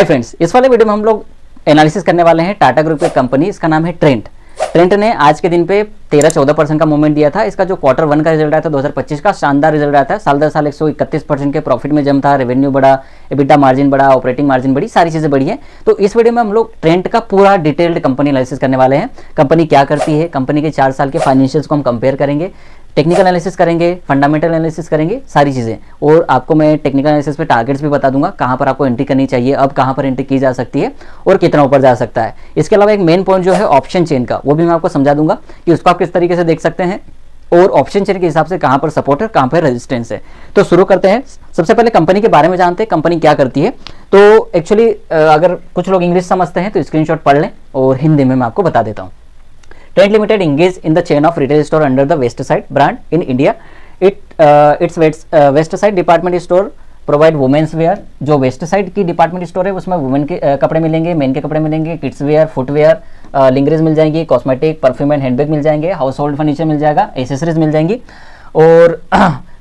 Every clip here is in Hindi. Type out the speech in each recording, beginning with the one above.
हाय फ्रेंड्स, इस वाले वीडियो में हम लोग एनालिसिस करने वाले हैं टाटा ग्रुप की कंपनी, इसका नाम है ट्रेंट। ट्रेंट ने आज के दिन पे 13-14% का मूवमेंट दिया था। इसका जो क्वार्टर 1 का रिजल्ट आया था 2025 का शानदार रिजल्ट आया था। साल दर साल 131% के प्रॉफिट में जम था, रेवेन्यू बढ़ा, एबिटा मार्जिन बढ़ा, ऑपरेटिंग मार्जिन बढ़ी, सारी चीजें बढ़ी है। तो इस वीडियो में हम लोग ट्रेंट का पूरा डिटेल्ड कंपनी एनालिसिस करने वाले हैं। कंपनी क्या करती है, कंपनी के 4 साल के फाइनेंशियल्स को हम कंपेयर करेंगे, टेक्निकल एनालिसिस करेंगे, फंडामेंटल एनालिसिस करेंगे, सारी चीज़ें। और आपको मैं टेक्निकल एनालिसिस पे टारगेट्स भी बता दूंगा, कहाँ पर आपको एंट्री करनी चाहिए, अब कहाँ पर एंट्री की जा सकती है और कितना ऊपर जा सकता है। इसके अलावा एक मेन पॉइंट जो है ऑप्शन चेन का, वो भी मैं आपको समझा दूंगा कि उसको आप किस तरीके से देख सकते हैं और ऑप्शन चेन के हिसाब से कहाँ पर सपोर्ट है, कहाँ पर रेजिस्टेंस है। तो शुरू करते हैं। सबसे पहले कंपनी के बारे में जानते हैं, कंपनी क्या करती है। तो एक्चुअली अगर कुछ लोग इंग्लिश समझते हैं तो स्क्रीनशॉट पढ़ लें और हिंदी में मैं आपको बता देता हूँ। Trent Limited engaged in the chain of retail store under the Westside brand in India. Its Westside department store provide women's wear। जो Westside की डिपार्टमेंट स्टोर है उसमें वुमेन के कपड़े मिलेंगे, मेन के कपड़े मिलेंगे, किड्स वेयर, फुटवेयर, लिंगरीज मिल जाएंगी, कॉस्मेटिक, परफ्यूम एंड हैंडबैग मिल जाएंगे, हाउस होल्ड फर्नीचर मिल जाएगा, एसेसरीज मिल जाएंगी। और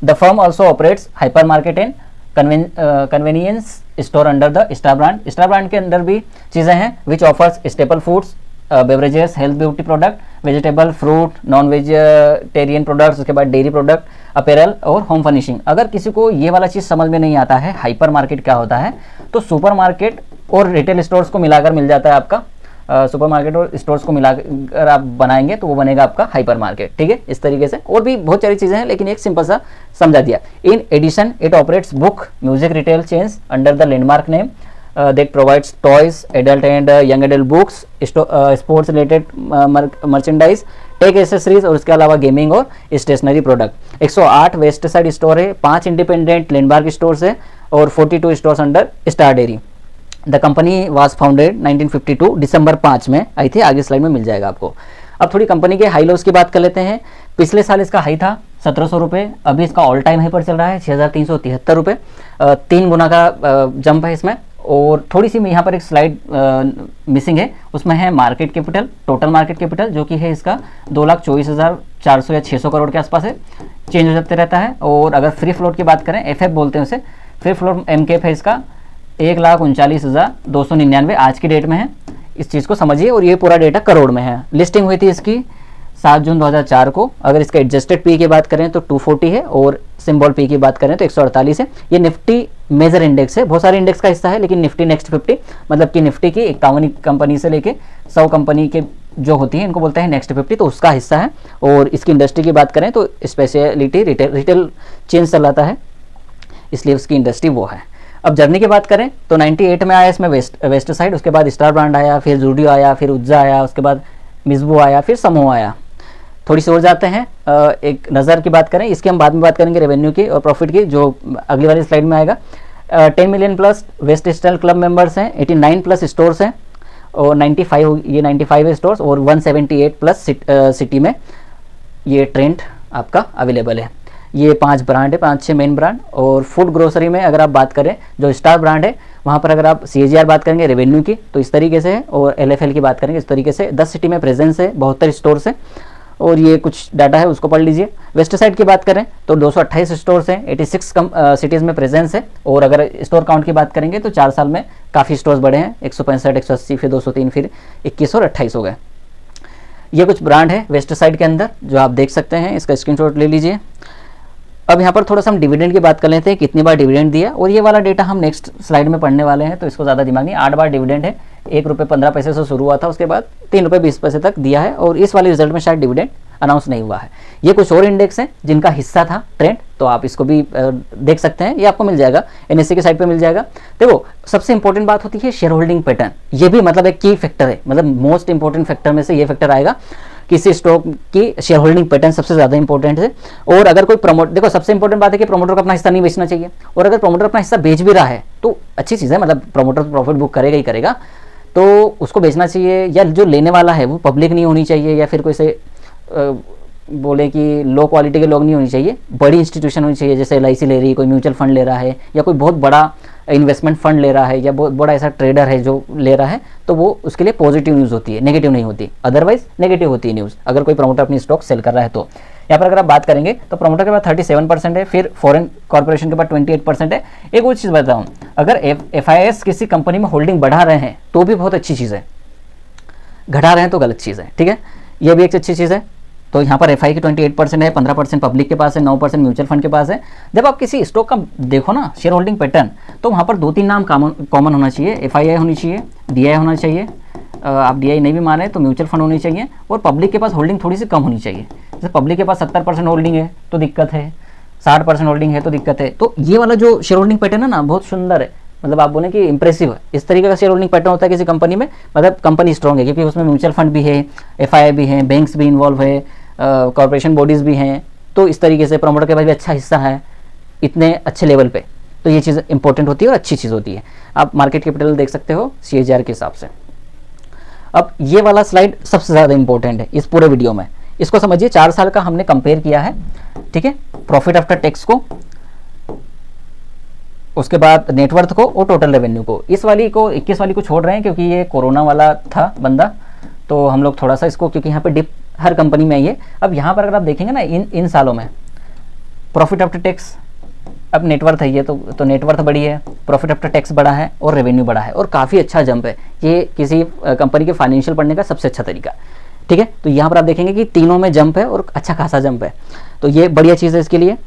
the firm also operates hyper market and convenience store under the star brand. Star brand के अंदर भी चीज़ें हैं which offers staple foods, beverages, health beauty product, vegetable, fruit, non vegetarian products, उसके बाद डेयरी प्रोडक्ट, अपैरल और होम फर्निशिंग। अगर किसी को ये वाला चीज़ समझ में नहीं आता है हाइपर मार्केट क्या होता है, तो सुपर मार्केट और रिटेल स्टोर्स को मिलाकर मिल जाता है आपका। सुपर मार्केट और स्टोर्स को मिलाकर आप बनाएंगे तो वो बनेगा आपका हाइपर मार्केट। ठीक है, इस तरीके से और भी बहुत सारी चीज़ें हैं, लेकिन एक सिंपल सा समझा दिया। In addition it operates book, music retail chains under the Landmark name that provides toys, adult and young adult books, sports related merchandise, tech accessories और उसके अलावा गेमिंग और stationery product. 108 Westside store है, 5 इंडिपेंडेंट लैंडमार्क स्टोर्स है और 42 stores under Star Dairy. The company was founded 1952 दिसंबर 5 में आई थी। आगे स्लाइड में मिल जाएगा आपको। अब थोड़ी कंपनी के हाई लोस की बात कर लेते हैं। पिछले साल इसका हाई था 1700 रुपये, अभी इसका ऑल टाइम हाई पर चल रहा है 6373 रुपये। 3 गुना का जंप है इसमें। और थोड़ी सी यहाँ पर एक स्लाइड मिसिंग है, उसमें है market capital, total market capital जो कि है इसका 2,24,400 या 600 करोड़ के आसपास है, चेंज हो जाते रहता है। और अगर फ्री फ्लोट की बात करें, एफ बोलते हैं उसे, फ्री फ्लोट MKF है इसका 1,39,299 आज की डेट में है। इस चीज़ को समझिए और ये पूरा डेटा करोड़ में है। लिस्टिंग हुई थी इसकी 7 जून 2004 को। अगर इसका एडजस्टेड पी की बात करें तो 240 है और सिंबल पी की बात करें तो 148 है। ये निफ्टी मेजर इंडेक्स है, बहुत सारे इंडेक्स का हिस्सा है, लेकिन निफ्टी नेक्स्ट 50 मतलब कि निफ्टी की 51 कंपनी से लेके 100 कंपनी के जो होती है इनको बोलते हैं नेक्स्ट 50, तो उसका हिस्सा है। और इसकी इंडस्ट्री की बात करें तो स्पेशलिटी रिटेल चेन चलाता है, इसलिए उसकी इंडस्ट्री वो है। अब जर्नी की बात करें तो 98 में आया इसमें वेस्ट साइड, उसके बाद स्टार ब्रांड आया, फिर जूडियो आया, फिर उज्जा आया, उसके बाद मिसबो आया, फिर समूह आया। थोड़ी सी और जाते हैं, एक नज़र की बात करें, इसकी हम बाद में बात करेंगे रेवेन्यू की और प्रॉफिट की, जो अगली वाली स्लाइड में आएगा। 10 million plus west style club members हैं, 89 प्लस स्टोर्स हैं और 95 है स्टोर्स और 178 प्लस सिटी में ये ट्रेंट आपका अवेलेबल है। ये 5 ब्रांड है, 5-6 मेन ब्रांड। और फूड ग्रोसरी में अगर आप बात करें, जो स्टार ब्रांड है वहाँ पर अगर आप CAGR बात करेंगे रेवेन्यू की तो इस तरीके से है, और LFL की बात करेंगे इस तरीके से। 10 सिटी में प्रेजेंस है, 72 स्टोर्स है और ये कुछ डाटा है उसको पढ़ लीजिए। वेस्ट साइड की बात करें तो 228 स्टोर्स हैं, 86 सिटीज़ में प्रेजेंस है। और अगर स्टोर काउंट की बात करेंगे तो 4 साल में काफ़ी स्टोर्स बढ़े हैं, 165, 180, फिर 203, फिर 21 और 28 हो गए। ये कुछ ब्रांड है वेस्ट साइड के अंदर जो आप देख सकते हैं, इसका स्क्रीनशॉट ले लीजिए। अब यहाँ पर थोड़ा सा हम डिविडेंड की बात कर लेते हैं, कितनी बार डिविडेंड दिया, और ये वाला डेटा हम नेक्स्ट स्लाइड में पढ़ने वाले हैं, तो इसको ज़्यादा दिमाग नहीं। 8 बार डिविडेंड है, 1 रुपये 15 पैसे से शुरू हुआ था, उसके बाद 3 रुपये 20 पैसे तक दिया है, और इस वाले रिजल्ट में शायद डिविडेंड अनाउंस नहीं हुआ है। ये कुछ और इंडेक्स हैं जिनका हिस्सा था ट्रेंड, तो आप इसको भी देख सकते हैं, ये आपको मिल जाएगा, NSE की साइट पे मिल जाएगा। देखो सबसे इंपॉर्टेंट बात होती है शेयर होल्डिंग पैटर्न, ये भी मतलब एक की फैक्टर है, मतलब मोस्ट इंपॉर्टेंट फैक्टर में से ये फैक्टर आएगा। किसी स्टॉक की शेयर होल्डिंग पैटर्न सबसे ज़्यादा इंपॉर्टेंट है। और अगर कोई देखो सबसे इंपॉर्टेंट बात है कि प्रमोटर को अपना हिस्सा नहीं बेचना चाहिए, और अगर प्रमोटर अपना हिस्सा बेच भी रहा है तो अच्छी चीज़ है, मतलब प्रमोटर प्रॉफिट बुक करेगा ही करेगा, तो उसको बेचना चाहिए। या जो लेने वाला है वो पब्लिक नहीं होनी चाहिए, या फिर कोई से बोले कि लो क्वालिटी के लोग नहीं होनी चाहिए, बड़ी इंस्टीट्यूशन होनी चाहिए, जैसे LIC ले रही है, कोई म्यूचुअल फंड ले रहा है, या कोई बहुत बड़ा इन्वेस्टमेंट फंड ले रहा है या बहुत बड़ा ऐसा ट्रेडर है जो ले रहा है, तो वो उसके लिए पॉजिटिव न्यूज़ होती है, नेगेटिव नहीं होती। अदरवाइज नेगेटिव होती है न्यूज़, अगर कोई प्रमोटर अपनी स्टॉक सेल कर रहा है तो। यहाँ पर अगर आप बात करेंगे तो प्रमोटर के पास 37% है, फिर फॉरेन कॉर्पोरेशन के पास 28% है। एक और चीज़ बताऊँ, अगर FIS किसी कंपनी में होल्डिंग बढ़ा रहे हैं तो भी बहुत अच्छी चीज़ है, घटा रहे हैं तो गलत चीज़ है, ठीक है, ये भी एक अच्छी चीज़ है। तो यहाँ पर FI की 28% है, 15% पब्लिक के पास है, 9% म्यूचुअल फंड के पास है। जब आप किसी स्टॉक का देखो ना शेयर होल्डिंग पैटर्न, तो वहाँ पर 2-3 नाम कॉमन होना चाहिए। FII होनी चाहिए, DI होना चाहिए, आप DI नहीं भी माने तो म्यूचुअल फंड होनी चाहिए, और पब्लिक के पास होल्डिंग थोड़ी सी कम होनी चाहिए। जैसे पब्लिक के पास 70% होल्डिंग है तो दिक्कत है, 60% होल्डिंग है तो दिक्कत है। तो ये वाला जो शेयर होल्डिंग पैटर्न है ना, बहुत सुंदर है, मतलब आप बोलें कि इंप्रेसिव है। इस तरीके का शेयर होल्डिंग पैटर्न होता है किसी कंपनी में, मतलब कंपनी स्ट्रॉन्ग है, क्योंकि उसमें म्यूचुअल फंड भी है, FII भी है, बैंक्स भी इन्वॉल्व है, कॉर्पोरेशन बॉडीज़ भी हैं। तो इस तरीके से प्रमोटर के पास भी अच्छा हिस्सा है इतने अच्छे लेवल पे, तो ये चीज़ इंपॉर्टेंट होती है और अच्छी चीज़ होती है। आप मार्केट कैपिटल देख सकते हो CAGR के हिसाब से। अब ये वाला स्लाइड सबसे ज़्यादा इंपॉर्टेंट है इस पूरे वीडियो में, इसको समझिए। 4 साल का हमने कंपेयर किया है, ठीक है, प्रॉफिट आफ्टर टैक्स को, उसके बाद नेटवर्थ को और टोटल रेवेन्यू को। इस वाली को 21 वाली को छोड़ रहे हैं क्योंकि ये कोरोना वाला था बंदा, तो हम लोग थोड़ा सा इसको, क्योंकि यहाँ पे डिप हर कंपनी में आई है। अब यहाँ पर अगर आप देखेंगे ना, इन सालों में प्रॉफिट आफ्टर टैक्स, अब नेटवर्थ है ये तो नेटवर्थ बड़ी है, प्रॉफिट आफ्टर टैक्स बड़ा है और रेवेन्यू बड़ा है, और काफ़ी अच्छा जंप है। ये किसी कंपनी के फाइनेंशियल पढ़ने का सबसे अच्छा तरीका, ठीक है। तो यहाँ पर आप देखेंगे कि तीनों में जंप है और अच्छा खासा जंप है, तो ये बढ़िया चीज़ है इसके लिए,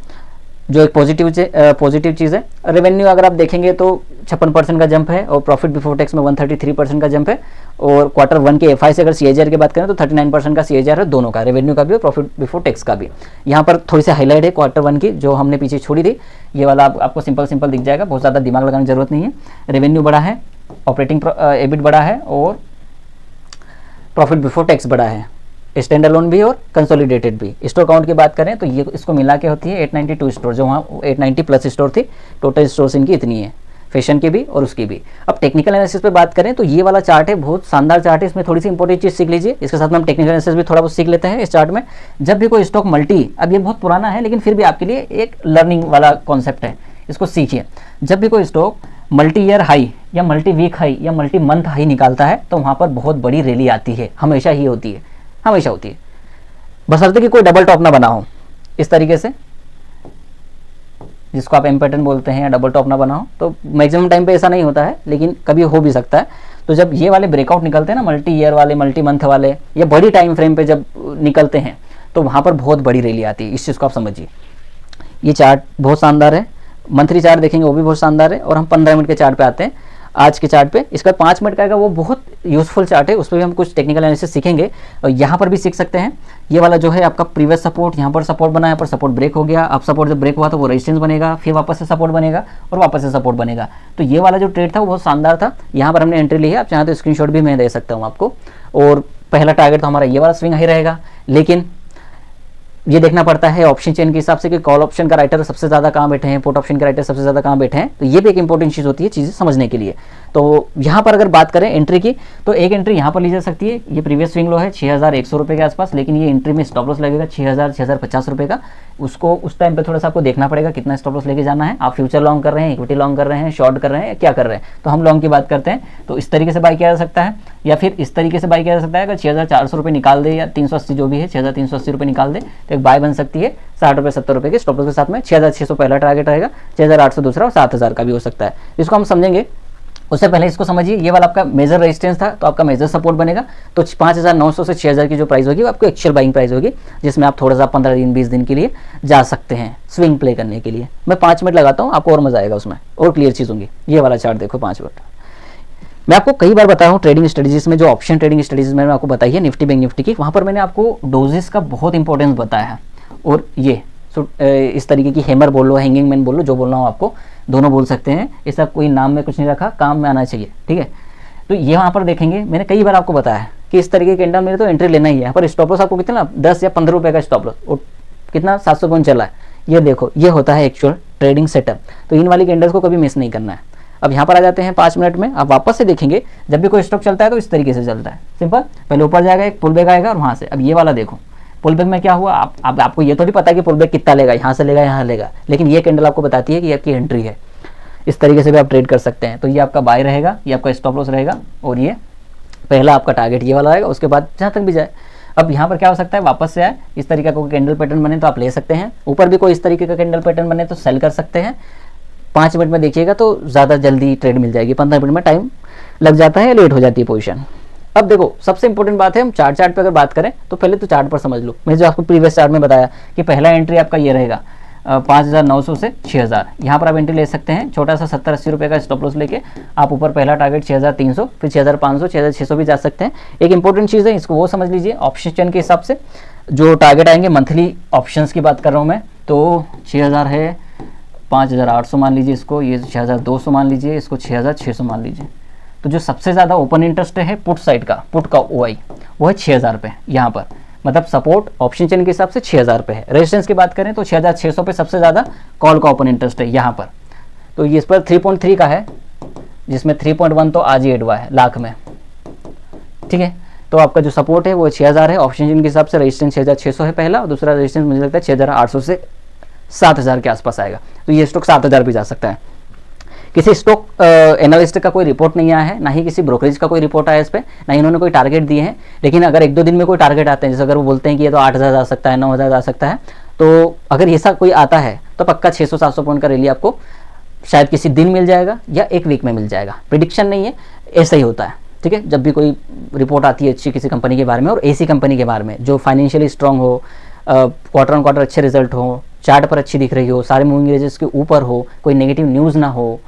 जो एक पॉजिटिव चीज़ है। रेवेन्यू अगर आप देखेंगे तो 56% का जंप है, और प्रॉफिट बिफोर टैक्स में 133% का जंप है, और Q1 के FI से अगर CAGR की बात करें तो 39% का CAGR है, दोनों का, रेवेन्यू का भी और प्रॉफिट बिफोर टैक्स का भी। यहाँ पर थोड़ी सी हाईलाइट है Q1 की, जो हमने पीछे छोड़ी थी, ये वाला आपको सिंपल दिख जाएगा, बहुत ज़्यादा दिमाग लगाने की जरूरत नहीं है। रेवेन्यू बड़ा है, ऑपरेटिंग EBIT बड़ा है, और प्रॉफिट बिफोर टैक्स बड़ा है, स्टैंड अलोन भी और कंसोलिडेटेड भी। स्टोर काउंट की बात करें तो ये इसको मिला के होती है 892 स्टोर, जो वहाँ 890 प्लस स्टोर थी, टोटल स्टोर्स इनकी इतनी है, फैशन की भी और उसकी भी। अब टेक्निकल एनालिसिस पे बात करें तो ये वाला चार्ट है, बहुत शानदार चार्ट है, इसमें थोड़ी सी इंपॉर्टेंट चीज़ सीख लीजिए। इसके साथ में हम टेक्निकल एनालिसिस भी थोड़ा बहुत सीख लेते हैं इस चार्ट में। जब भी कोई स्टॉक मल्टी, अब ये बहुत पुराना है लेकिन फिर भी आपके लिए एक लर्निंग वाला कॉन्सेप्ट है, इसको सीखिए। जब भी कोई स्टॉक मल्टी ईयर हाई या मल्टी वीक हाई या मल्टी मंथ हाई निकालता है तो वहाँ पर बहुत बड़ी रैली आती है, हमेशा ही होती है, हमेशा होती है, बशर्ते कि कोई डबल टॉप ना बना हो इस तरीके से, जिसको आप एम पैटर्न बोलते हैं, या डबल टॉप ना बना हो। तो मैक्सिमम टाइम पे ऐसा नहीं होता है, लेकिन कभी हो भी सकता है। तो जब ये वाले ब्रेकआउट निकलते हैं ना, मल्टी ईयर वाले, मल्टी मंथ वाले, या बड़ी टाइम फ्रेम पे जब निकलते हैं, तो वहाँ पर बहुत बड़ी रैली आती है, इस चीज़ को आप समझिए। ये चार्ट बहुत शानदार है, मंथली चार्ट देखेंगे वो भी बहुत शानदार है। और हम 15 मिनट के चार्ट पे आते हैं, आज के चार्ट पे। इसका 5 मिनट का आएगा, वो बहुत यूजफुल चार्ट है, उस पर भी हम कुछ टेक्निकल एनालिसिस सीखेंगे, और यहाँ पर भी सीख सकते हैं। ये वाला जो है आपका प्रीवियस सपोर्ट, यहाँ पर सपोर्ट बना, यहाँ पर सपोर्ट ब्रेक हो गया, अब सपोर्ट जब ब्रेक हुआ तो वो रेजिस्टेंस बनेगा, फिर वापस से सपोर्ट बनेगा और वापस से सपोर्ट बनेगा। तो ये वाला जो ट्रेड था वो बहुत शानदार था, यहाँ पर हमने एंट्री ली है। आप चाहें तो स्क्रीनशॉट भी मैं दे सकता हूँ आपको। और पहला टारगेट तो हमारा ये वाला स्विंग हाई रहेगा, लेकिन ये देखना पड़ता है ऑप्शन चेन के हिसाब से कि कॉल ऑप्शन का राइटर सबसे ज़्यादा कहाँ बैठे हैं, पुट ऑप्शन के राइटर सबसे ज़्यादा कहाँ बैठे हैं। तो ये भी एक इंपॉर्टेंट चीज़ होती है चीज़ें समझने के लिए। तो यहाँ पर अगर बात करें एंट्री की, तो एक एंट्री यहाँ पर ली जा सकती है। ये प्रीवियस स्विंग लो है 6100 रुपये के आसपास, लेकिन ये एंट्री में स्टॉप लॉस लगेगा 6050 रुपये का। उसको उस टाइम पे थोड़ा सा आपको देखना पड़ेगा कितना स्टॉप लॉस लेके जाना है। आप फ्यूचर लॉन्ग कर रहे हैं, इक्विटी लॉन्ग कर रहे हैं, शॉर्ट कर रहे हैं, क्या कर रहे हैं। तो हम लॉन्ग की बात करते हैं, तो इस तरीके से बाई किया जा सकता है, या फिर इस तरीके से बाई किया जा सकता है। अगर 6400 रुपये निकाल दे, या 380 जो भी है, 6380 रुपये निकाल दे, तो एक बाय बन सकती है 60 रुपये 70 रुपये के स्टॉप लॉस के साथ में। 6600 पहला टारगेट रहेगा, 6800 दूसरा, और 7000 का भी हो सकता है। इसको हम समझेंगे। उससे पहले इसको समझिए, ये वाला आपका मेजर रेजिस्टेंस था, तो आपका मेजर सपोर्ट बनेगा। तो 5900 से 6000 की जो प्राइस होगी वो आपको एक्चुअल बाइंग प्राइस होगी, जिसमें आप थोड़ा सा 15 दिन 20 दिन के लिए जा सकते हैं स्विंग प्ले करने के लिए। मैं 5 मिनट लगाता हूँ, आपको और मजा आएगा उसमें, और क्लियर चीज़ होंगी। ये वाला चार्ट देखो 5 मिनट। मैं आपको कई बार बताया हूँ ट्रेडिंग स्ट्रेटजीज में, जो ऑप्शन ट्रेडिंग स्ट्रेटजीज में आपको बताई है निफ्टी बैंक निफ्टी की, वहाँ पर मैंने आपको डोजेस का बहुत इंपॉर्टेंस बताया है। और ये इस तरीके की हैमर बोल लो, हैंगिंग मैन बोल लो, जो बोलना हो आपको, दोनों बोल सकते हैं। इसका कोई नाम में कुछ नहीं रखा, काम में आना चाहिए, ठीक है। तो ये वहाँ पर देखेंगे, मैंने कई बार आपको बताया कि इस तरीके के कैंडल मेरे तो एंट्री लेना ही है। यहाँ पर स्टॉप लॉस आपको कितना 10 या 15 रुपये का स्टॉप लॉस, और कितना 700 पॉइंट चला है। ये देखो, ये होता है एक्चुअल ट्रेडिंग सेटअप। तो इन वाली कैंडल्स को कभी मिस नहीं करना है। अब यहाँ पर आ जाते हैं 5 मिनट में। आप वापस से देखेंगे, जब भी कोई स्टॉक चलता है तो इस तरीके से चलता है, सिंपल। पहले ऊपर जाएगा, एक पुल बैक आएगा, और वहाँ से अब ये वाला देखो, पुल बैक में क्या हुआ, आपको ये थोड़ी पता है कि पुल बैक कितना लेगा, यहाँ से लेगा, यहाँ लेगा, लेकिन ये कैंडल आपको बताती है कि आपकी एंट्री है। इस तरीके से भी आप ट्रेड कर सकते हैं। तो ये आपका बाय रहेगा, ये आपका स्टॉप लॉस रहेगा, और ये पहला आपका टारगेट ये वाला रहेगा, उसके बाद जहाँ तक भी जाए। अब यहाँ पर क्या हो सकता है, वापस से आए, इस तरीके का कोई कैंडल पैटर्न बने तो आप ले सकते हैं, ऊपर भी कोई इस तरीके का कैंडल पैटर्न बने तो सेल कर सकते हैं। 5 मिनट में देखिएगा तो ज़्यादा जल्दी ट्रेड मिल जाएगी, 15 मिनट में टाइम लग जाता है, लेट हो जाती है पोजीशन। अब देखो सबसे इंपॉर्टेंट बात है, हम चार्ट पे अगर बात करें तो पहले तो चार्ट पर समझ लो। मैं जो आपको प्रीवियस चार्ट में बताया कि पहला एंट्री आपका ये रहेगा 5,900 से 6,000, यहाँ पर आप एंट्री ले सकते हैं, छोटा सा 70-80 रुपये का स्टॉप लॉस लेके आप ऊपर पहला टारगेट 6,300, फिर 6,500, 6,600 भी जा सकते हैं। एक इंपॉर्टेंट चीज़ है, इसको वो समझ लीजिए, ऑप्शन चेन के हिसाब से जो टारगेट आएंगे, मंथली ऑप्शंस की बात कर रहा हूँ मैं, तो 6,000 है, 5,800 मान लीजिए इसको, ये 6,200 मान लीजिए इसको, 6,600 मान लीजिए। तो जो सबसे ज़्यादा ओपन इंटरेस्ट है पुट साइड का, पुट का OI वो है 6,000 पे यहाँ पर, मतलब सपोर्ट ऑप्शन चेन के हिसाब से 6,000 पे है। रेजिस्टेंस की बात करें तो 6,600 पे सबसे ज़्यादा कॉल का ओपन इंटरेस्ट है यहाँ पर। तो ये इस पर 3.3 का है, जिसमें 3.1 तो आज ही एड हुआ है लाख में, ठीक है। तो आपका जो सपोर्ट है वो 6,000 है ऑप्शन चेन के हिसाब से, रेजिस्टेंस 6,600 है पहला, और दूसरा रेजिस्टेंस मुझे लगता है 6,800 से 7,000 के आसपास आएगा। तो ये स्टॉक 7,000 भी जा सकता है। किसी स्टॉक एनालिस्ट का कोई रिपोर्ट नहीं आया है, ना ही किसी ब्रोकरेज का कोई रिपोर्ट आया इस पर, ना ही इन्होंने कोई टारगेट दिए हैं। लेकिन अगर 1-2 दिन में कोई टारगेट आते हैं, जैसे अगर वो बोलते हैं कि ये तो 8,000 जा सकता है, 9,000 जा सकता है, तो अगर ऐसा कोई आता है तो पक्का 600-700 पॉइंट का रैली आपको शायद किसी दिन मिल जाएगा या एक वीक में मिल जाएगा। प्रिडिक्शन नहीं है, ऐसा ही होता है, ठीक है। जब भी कोई रिपोर्ट आती है अच्छी किसी कंपनी के बारे में, और ऐसी कंपनी के बारे में जो फाइनेंशियली स्ट्रांग हो, क्वार्टर ऑन क्वार्टर अच्छे रिजल्ट हो, चार्ट पर अच्छी दिख रही हो, सारे मूविंग एवरेजेस के ऊपर हो, कोई नेगेटिव न्यूज़ ना हो।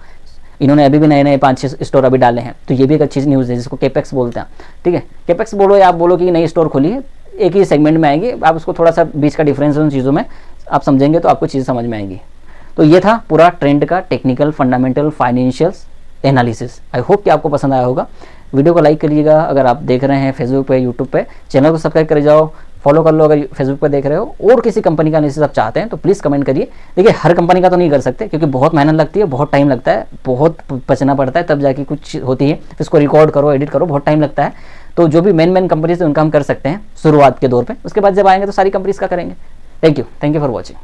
इन्होंने अभी भी नए 5-6 स्टोर अभी डाले हैं, तो ये भी एक अच्छी न्यूज़ है, जिसको कैपेक्स बोलते हैं, ठीक है। कैपेक्स बोलो या आप बोलो कि नई स्टोर खोली है, एक ही सेगमेंट में आएंगे, आप उसको थोड़ा सा बीच का डिफरेंस उन चीज़ों में आप समझेंगे तो आपको चीज़ समझ में आएंगी। तो ये था पूरा ट्रेंड का technical, fundamental, financials analysis. I hope कि आपको पसंद आया होगा। वीडियो को लाइक करिएगा अगर आप देख रहे हैं फेसबुक पे, यूट्यूब पे, चैनल को सब्सक्राइब कर जाओ, फॉलो कर लो अगर फेसबुक पे देख रहे हो, और किसी कंपनी का एनालिसिस आप चाहते हैं तो प्लीज़ कमेंट करिए। देखिए हर कंपनी का तो नहीं कर सकते, क्योंकि बहुत मेहनत लगती है, बहुत टाइम लगता है, बहुत बचना पड़ता है, तब जाके कुछ होती है, इसको रिकॉर्ड करो, एडिट करो, बहुत टाइम लगता है। तो जो भी मेन कंपनीज है उनका हम कर सकते हैं शुरुआत के दौर पर, उसके बाद जब आएंगे तो सारी कंपनीज का करेंगे। Thank you for watching.